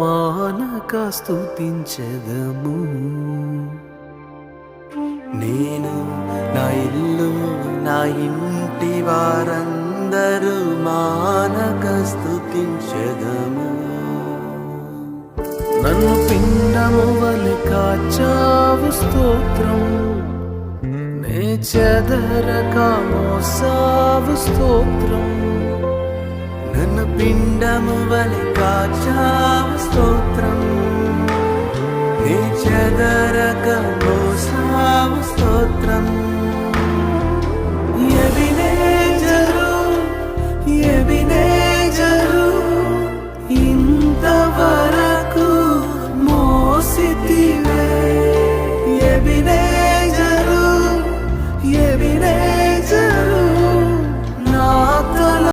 మానక స్తుతించెదము. నేను నా ఇల్లు నా ఇంటి వారందరూ మానక స్తుతించెదము. నన్ను పిండము వలె కాచావు స్తోత్రం, నే చెదరక మోసావు స్తోత్రం. నన్ను పిండము వలె కాచావు స్తోత్రం, నే చెదరక